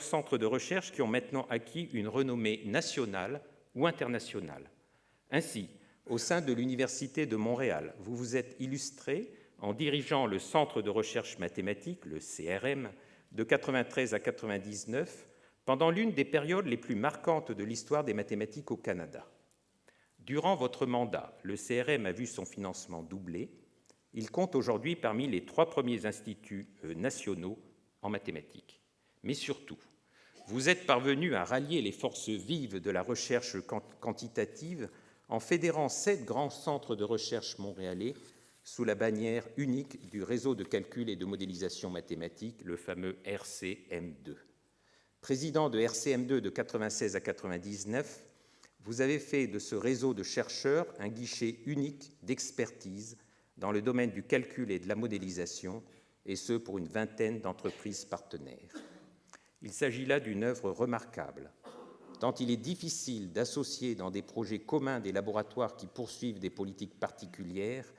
centres de recherche qui ont maintenant acquis une renommée nationale ou internationale. Ainsi, au sein de l'Université de Montréal, vous vous êtes illustré en dirigeant le Centre de recherche mathématique, le CRM, de 93 à 99, pendant l'une des périodes les plus marquantes de l'histoire des mathématiques au Canada. Durant votre mandat, le CRM a vu son financement doubler. Il compte aujourd'hui parmi les 3 premiers instituts nationaux en mathématiques. Mais surtout, vous êtes parvenu à rallier les forces vives de la recherche quantitative en fédérant 7 grands centres de recherche montréalais sous la bannière unique du réseau de calcul et de modélisation mathématique, le fameux RCM2. Président de RCM2 de 96 à 99, vous avez fait de ce réseau de chercheurs un guichet unique d'expertise dans le domaine du calcul et de la modélisation, et ce pour une vingtaine d'entreprises partenaires. Il s'agit là d'une œuvre remarquable, tant il est difficile d'associer dans des projets communs des laboratoires qui poursuivent des politiques particulières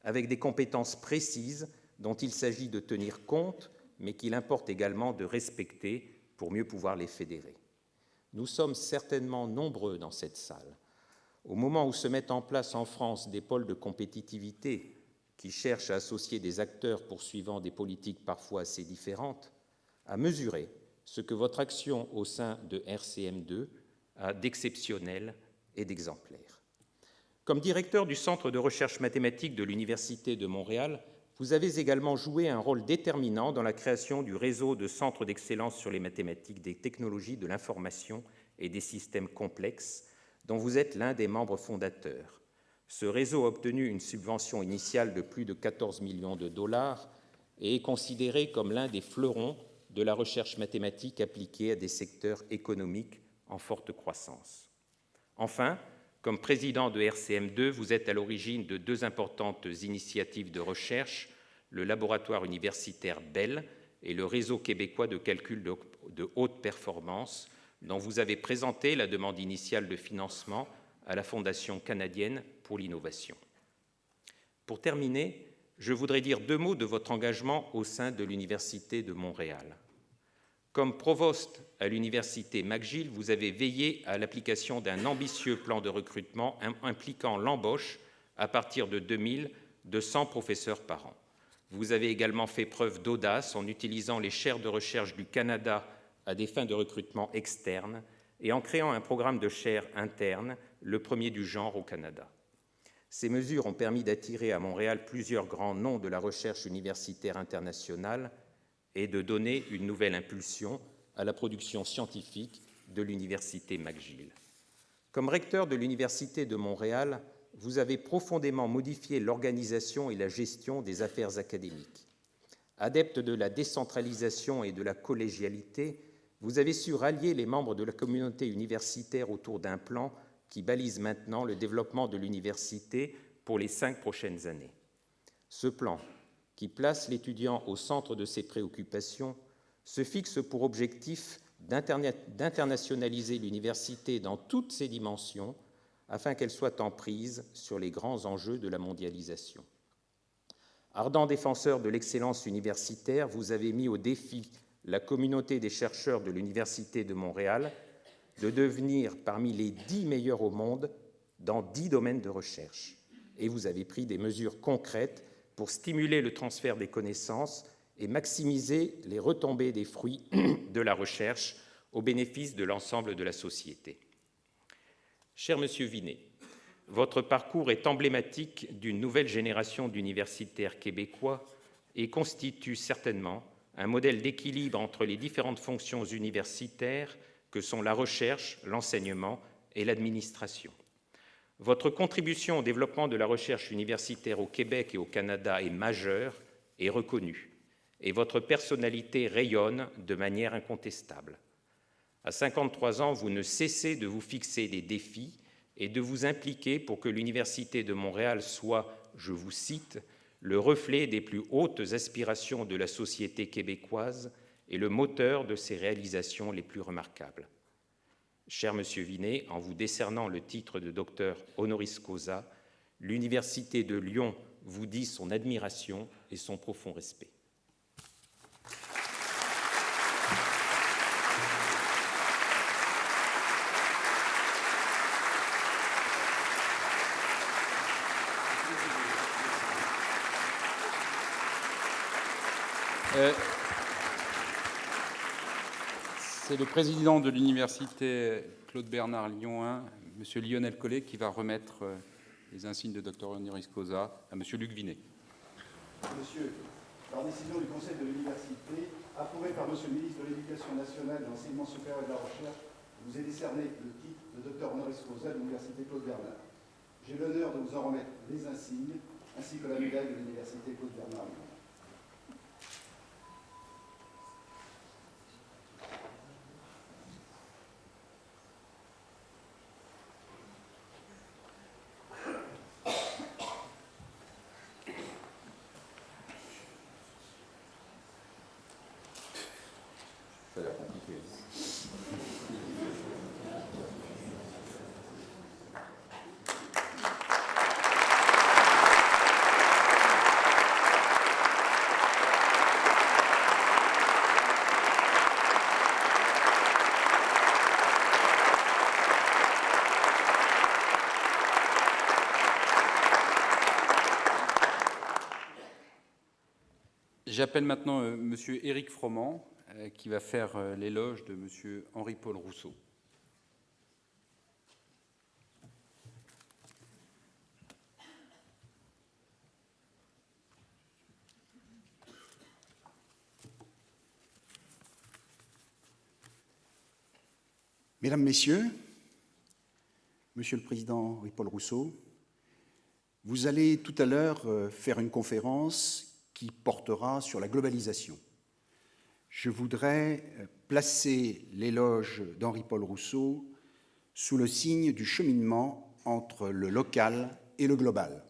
avec des compétences précises dont il s'agit de tenir compte, mais qu'il importe également de respecter pour mieux pouvoir les fédérer. Nous sommes certainement nombreux dans cette salle, au moment où se mettent en place en France des pôles de compétitivité qui cherchent à associer des acteurs poursuivant des politiques parfois assez différentes, à mesurer ce que votre action au sein de RCM2 a d'exceptionnel et d'exemplaire. Comme directeur du Centre de recherche mathématique de l'Université de Montréal, vous avez également joué un rôle déterminant dans la création du réseau de centres d'excellence sur les mathématiques, des technologies de l'information et des systèmes complexes, dont vous êtes l'un des membres fondateurs. Ce réseau a obtenu une subvention initiale de plus de 14 millions de dollars et est considéré comme l'un des fleurons de la recherche mathématique appliquée à des secteurs économiques en forte croissance. Enfin, comme président de RCM2, vous êtes à l'origine de 2 importantes initiatives de recherche, le laboratoire universitaire Bell et le réseau québécois de calcul de haute performance, dont vous avez présenté la demande initiale de financement à la Fondation canadienne pour l'innovation. Pour terminer, je voudrais dire 2 mots de votre engagement au sein de l'Université de Montréal. Comme provost à l'Université McGill, vous avez veillé à l'application d'un ambitieux plan de recrutement impliquant l'embauche, à partir de 2000, de 100 professeurs par an. Vous avez également fait preuve d'audace en utilisant les chaires de recherche du Canada à des fins de recrutement externe et en créant un programme de chaires internes, le premier du genre au Canada. Ces mesures ont permis d'attirer à Montréal plusieurs grands noms de la recherche universitaire internationale et de donner une nouvelle impulsion à la production scientifique de l'Université McGill. Comme recteur de l'Université de Montréal, vous avez profondément modifié l'organisation et la gestion des affaires académiques. Adepte de la décentralisation et de la collégialité, vous avez su rallier les membres de la communauté universitaire autour d'un plan qui balise maintenant le développement de l'université pour les 5 prochaines années. Ce plan, qui place l'étudiant au centre de ses préoccupations, se fixe pour objectif d'internationaliser l'université dans toutes ses dimensions afin qu'elle soit en prise sur les grands enjeux de la mondialisation. Ardent défenseur de l'excellence universitaire, vous avez mis au défi la communauté des chercheurs de l'Université de Montréal de devenir parmi les 10 meilleurs au monde dans 10 domaines de recherche. Et vous avez pris des mesures concrètes pour stimuler le transfert des connaissances et maximiser les retombées des fruits de la recherche au bénéfice de l'ensemble de la société. Cher Monsieur Vinet, votre parcours est emblématique d'une nouvelle génération d'universitaires québécois et constitue certainement un modèle d'équilibre entre les différentes fonctions universitaires que sont la recherche, l'enseignement et l'administration. Votre contribution au développement de la recherche universitaire au Québec et au Canada est majeure et reconnue, et votre personnalité rayonne de manière incontestable. À 53 ans, vous ne cessez de vous fixer des défis et de vous impliquer pour que l'Université de Montréal soit, je vous cite, le reflet des plus hautes aspirations de la société québécoise et le moteur de ses réalisations les plus remarquables. Cher Monsieur Vinet, en vous décernant le titre de docteur honoris causa, l'Université de Lyon vous dit son admiration et son profond respect. C'est le président de l'université Claude Bernard Lyon 1, M. Lionel Collet, qui va remettre les insignes de docteur honoris causa à M. Luc Vinet. Monsieur, par décision du Conseil de l'université, approuvée par M. le ministre de l'Éducation nationale, de l'Enseignement supérieur et de la Recherche, vous est décerné le titre de docteur honoris causa de l'université Claude Bernard. J'ai l'honneur de vous en remettre les insignes, ainsi que la médaille de l'université Claude Bernard. Ça a l'air compliqué. J'appelle maintenant M. Éric Froment, qui va faire l'éloge de M. Henri-Paul Rousseau. Mesdames, Messieurs, Monsieur le Président Henri-Paul Rousseau, vous allez tout à l'heure faire une conférence qui portera sur la globalisation. Je voudrais placer l'éloge d'Henri-Paul Rousseau sous le signe du cheminement entre le local et le global.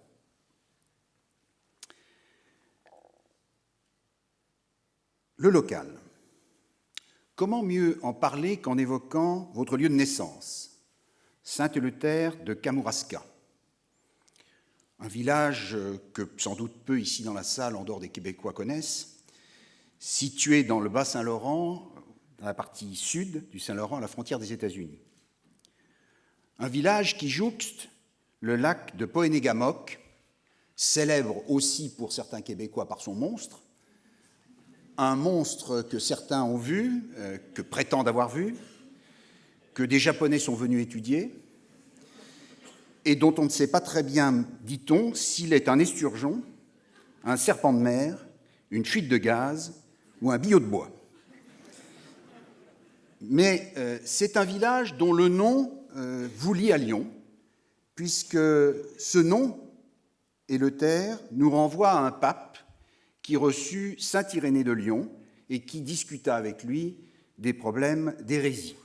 Le local. Comment mieux en parler qu'en évoquant votre lieu de naissance, Saint-Éleuthère de Kamouraska, un village que sans doute peu ici dans la salle, en dehors des Québécois, connaissent, situé dans le Bas-Saint-Laurent, dans la partie sud du Saint-Laurent, à la frontière des États-Unis. Un village qui jouxte le lac de Pohénégamook, célèbre aussi pour certains Québécois par son monstre, un monstre que certains ont vu, que prétendent avoir vu, que des Japonais sont venus étudier, et dont on ne sait pas très bien, dit-on, s'il est un esturgeon, un serpent de mer, une fuite de gaz ou un billot de bois. Mais c'est un village dont le nom vous lie à Lyon, puisque ce nom, Éleuthère, nous renvoie à un pape qui reçut saint Irénée de Lyon et qui discuta avec lui des problèmes d'hérésie.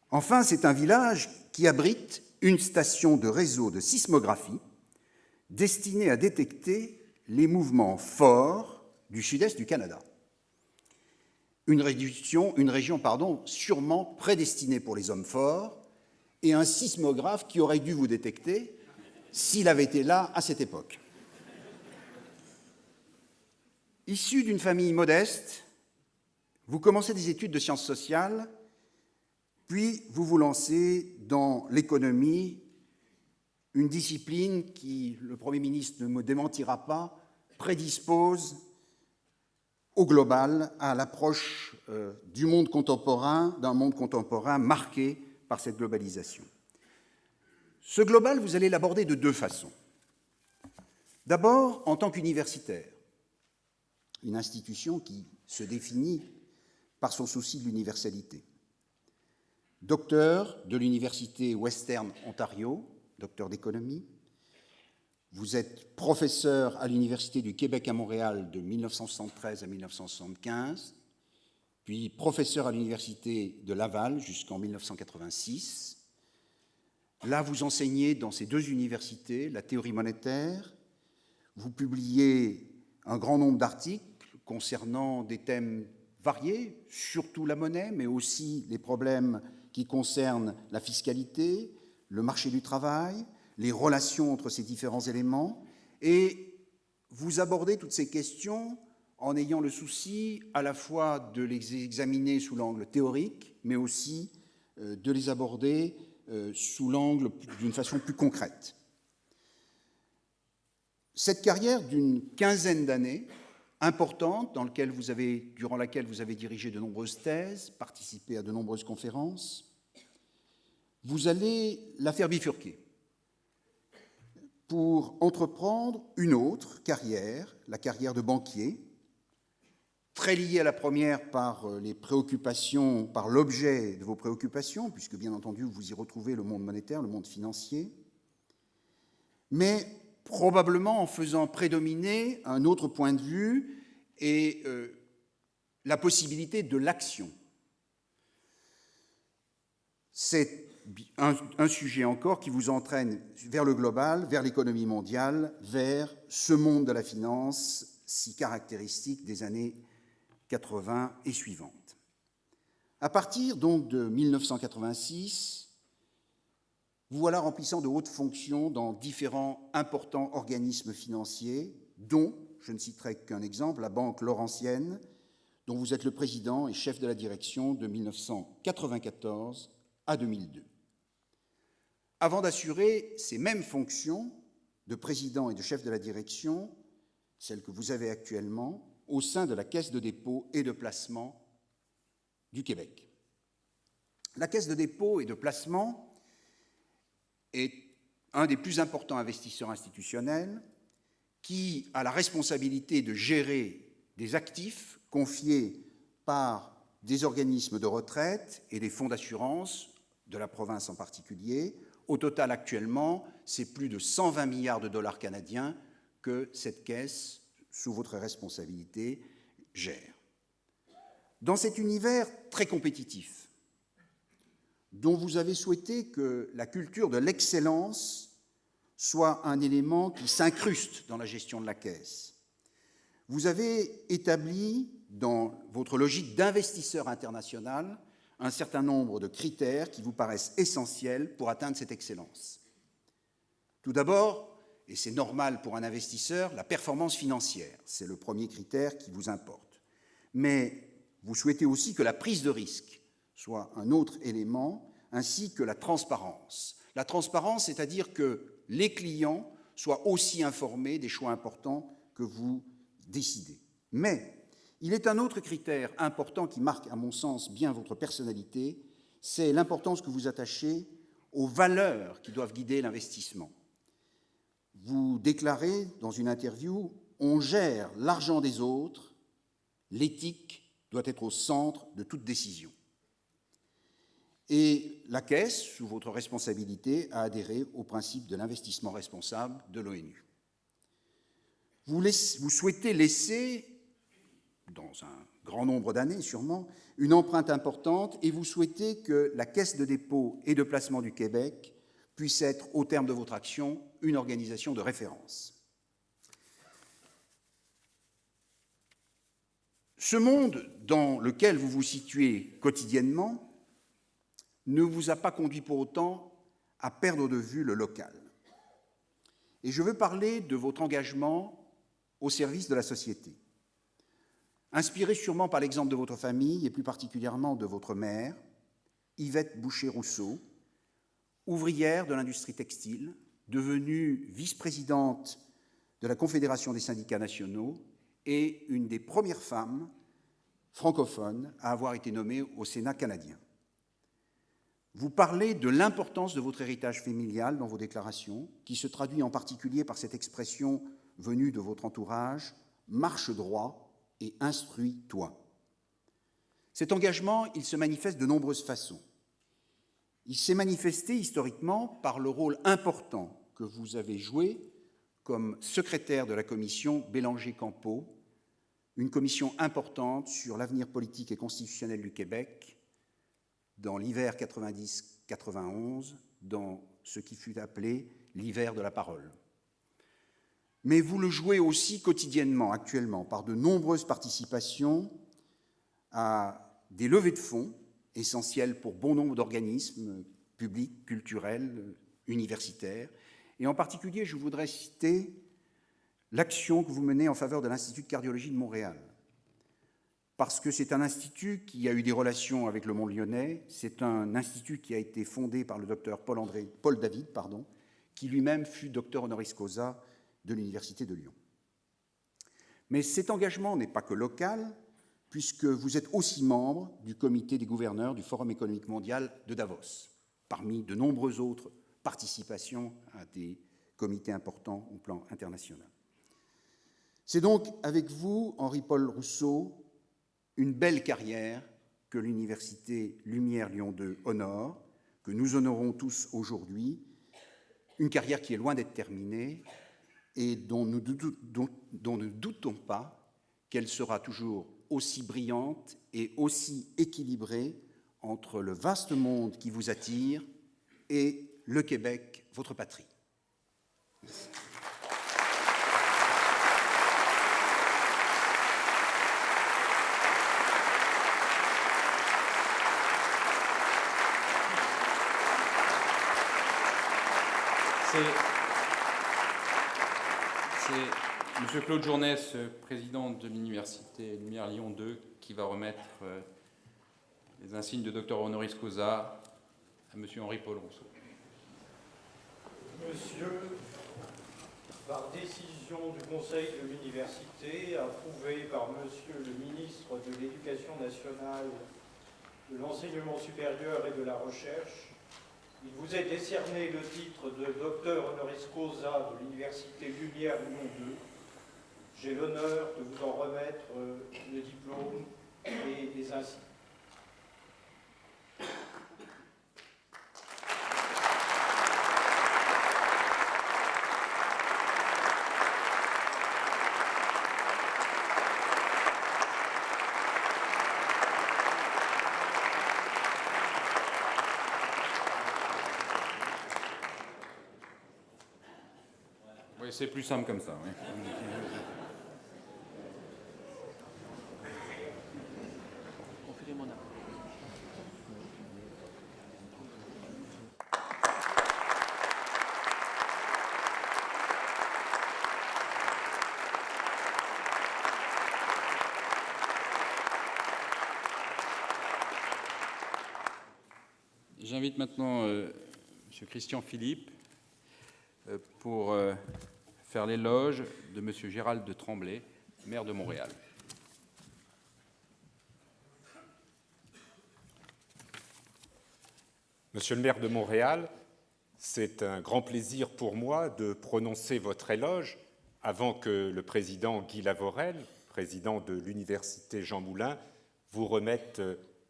Enfin, c'est un village qui abrite une station de réseau de sismographie destinée à détecter les mouvements forts du sud-est du Canada. Une région sûrement prédestinée pour les hommes forts et un sismographe qui aurait dû vous détecter s'il avait été là à cette époque. Issu d'une famille modeste, vous commencez des études de sciences sociales, puis vous vous lancez dans l'économie, une discipline qui, le Premier ministre ne me démentira pas, prédispose au global, à l'approche du monde contemporain, d'un monde contemporain marqué par cette globalisation. Ce global, vous allez l'aborder de deux façons. D'abord, en tant qu'universitaire, une institution qui se définit par son souci de l'universalité. Docteur de l'Université Western Ontario, docteur d'économie. Vous êtes professeur à l'Université du Québec à Montréal de 1973 à 1975, puis professeur à l'Université de Laval jusqu'en 1986. Là, vous enseignez dans ces deux universités la théorie monétaire. Vous publiez un grand nombre d'articles concernant des thèmes variés, surtout la monnaie, mais aussi les problèmes qui concernent la fiscalité, le marché du travail, les relations entre ces différents éléments, et vous abordez toutes ces questions en ayant le souci à la fois de les examiner sous l'angle théorique, mais aussi de les aborder sous l'angle d'une façon plus concrète. Cette carrière d'une quinzaine d'années importante durant laquelle vous avez dirigé de nombreuses thèses, participé à de nombreuses conférences, vous allez la faire bifurquer pour entreprendre une autre carrière, la carrière de banquier, très liée à la première par les préoccupations, par l'objet de vos préoccupations, puisque bien entendu vous y retrouvez le monde monétaire, le monde financier, mais probablement en faisant prédominer un autre point de vue et la possibilité de l'action. C'est un sujet encore qui vous entraîne vers le global, vers l'économie mondiale, vers ce monde de la finance si caractéristique des années 80 et suivantes. À partir donc de 1986, vous voilà remplissant de hautes fonctions dans différents importants organismes financiers, dont, je ne citerai qu'un exemple, la Banque Laurentienne, dont vous êtes le président et chef de la direction de 1994 à 2002. Avant d'assurer ces mêmes fonctions de président et de chef de la direction, celles que vous avez actuellement, au sein de la Caisse de dépôt et de placement du Québec. La Caisse de dépôt et de placement est un des plus importants investisseurs institutionnels qui a la responsabilité de gérer des actifs confiés par des organismes de retraite et des fonds d'assurance, de la province en particulier. Au total, actuellement, c'est plus de 120 milliards de dollars canadiens que cette caisse, sous votre responsabilité, gère. Dans cet univers très compétitif, dont vous avez souhaité que la culture de l'excellence soit un élément qui s'incruste dans la gestion de la Caisse, vous avez établi, dans votre logique d'investisseur international, un certain nombre de critères qui vous paraissent essentiels pour atteindre cette excellence. Tout d'abord, et c'est normal pour un investisseur, la performance financière, c'est le premier critère qui vous importe. Mais vous souhaitez aussi que la prise de risque soit un autre élément, ainsi que la transparence. La transparence, c'est-à-dire que les clients soient aussi informés des choix importants que vous décidez. Mais il est un autre critère important qui marque, à mon sens, bien votre personnalité, c'est l'importance que vous attachez aux valeurs qui doivent guider l'investissement. Vous déclarez dans une interview « On gère l'argent des autres, l'éthique doit être au centre de toute décision ». Et la Caisse, sous votre responsabilité, a adhéré au principe de l'investissement responsable de l'ONU. Vous souhaitez laisser, dans un grand nombre d'années sûrement, une empreinte importante et vous souhaitez que la Caisse de dépôt et de placement du Québec puisse être, au terme de votre action, une organisation de référence. Ce monde dans lequel vous vous situez quotidiennement ne vous a pas conduit pour autant à perdre de vue le local. Et je veux parler de votre engagement au service de la société. Inspiré sûrement par l'exemple de votre famille et plus particulièrement de votre mère, Yvette Boucher-Rousseau, ouvrière de l'industrie textile, devenue vice-présidente de la Confédération des syndicats nationaux et une des premières femmes francophones à avoir été nommée au Sénat canadien. Vous parlez de l'importance de votre héritage familial dans vos déclarations, qui se traduit en particulier par cette expression venue de votre entourage « marche droit et instruis-toi ». Cet engagement, il se manifeste de nombreuses façons. Il s'est manifesté historiquement par le rôle important que vous avez joué comme secrétaire de la commission Bélanger-Campeau, une commission importante sur l'avenir politique et constitutionnel du Québec dans l'hiver 90-91, dans ce qui fut appelé l'hiver de la parole. Mais vous le jouez aussi quotidiennement, actuellement, par de nombreuses participations à des levées de fonds essentielles pour bon nombre d'organismes publics, culturels, universitaires. Et en particulier, je voudrais citer l'action que vous menez en faveur de l'Institut de cardiologie de Montréal. Parce que c'est un institut qui a eu des relations avec le monde lyonnais, c'est un institut qui a été fondé par le docteur Paul David, qui lui-même fut docteur honoris causa de l'Université de Lyon. Mais cet engagement n'est pas que local, puisque vous êtes aussi membre du comité des gouverneurs du Forum économique mondial de Davos, parmi de nombreuses autres participations à des comités importants au plan international. C'est donc avec vous, Henri-Paul Rousseau, une belle carrière que l'Université Lumière Lyon 2 honore, que nous honorons tous aujourd'hui, une carrière qui est loin d'être terminée et dont nous ne doutons pas qu'elle sera toujours aussi brillante et aussi équilibrée entre le vaste monde qui vous attire et le Québec, votre patrie. Merci. C'est M. Claude Journès, président de l'Université Lumière Lyon 2, qui va remettre les insignes de docteur honoris causa à M. Henri-Paul Rousseau. Monsieur, par décision du Conseil de l'Université, approuvée par Monsieur le ministre de l'Éducation nationale, de l'Enseignement supérieur et de la Recherche, il vous est décerné le titre de docteur honoris causa de l'Université Lumière Lyon 2. J'ai l'honneur de vous en remettre le diplôme et les insignes. Oui, c'est plus simple comme ça. Oui. J'invite maintenant M. Christian Philippe pour faire l'éloge de M. Gérald de Tremblay, maire de Montréal. Monsieur le maire de Montréal, c'est un grand plaisir pour moi de prononcer votre éloge avant que le président Guy Lavorel, président de l'Université Jean Moulin, vous remette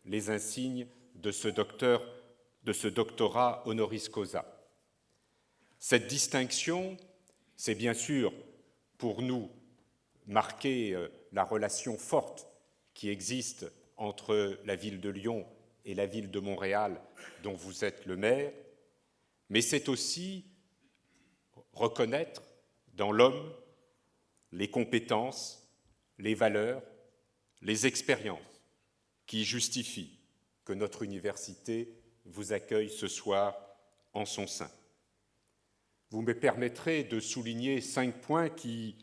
les insignes de ce doctorat honoris causa. Cette distinction, c'est bien sûr pour nous marquer la relation forte qui existe entre la ville de Lyon et la ville de Montréal, dont vous êtes le maire, mais c'est aussi reconnaître dans l'homme les compétences, les valeurs, les expériences qui justifient que notre université vous accueille ce soir en son sein. Vous me permettrez de souligner 5 points qui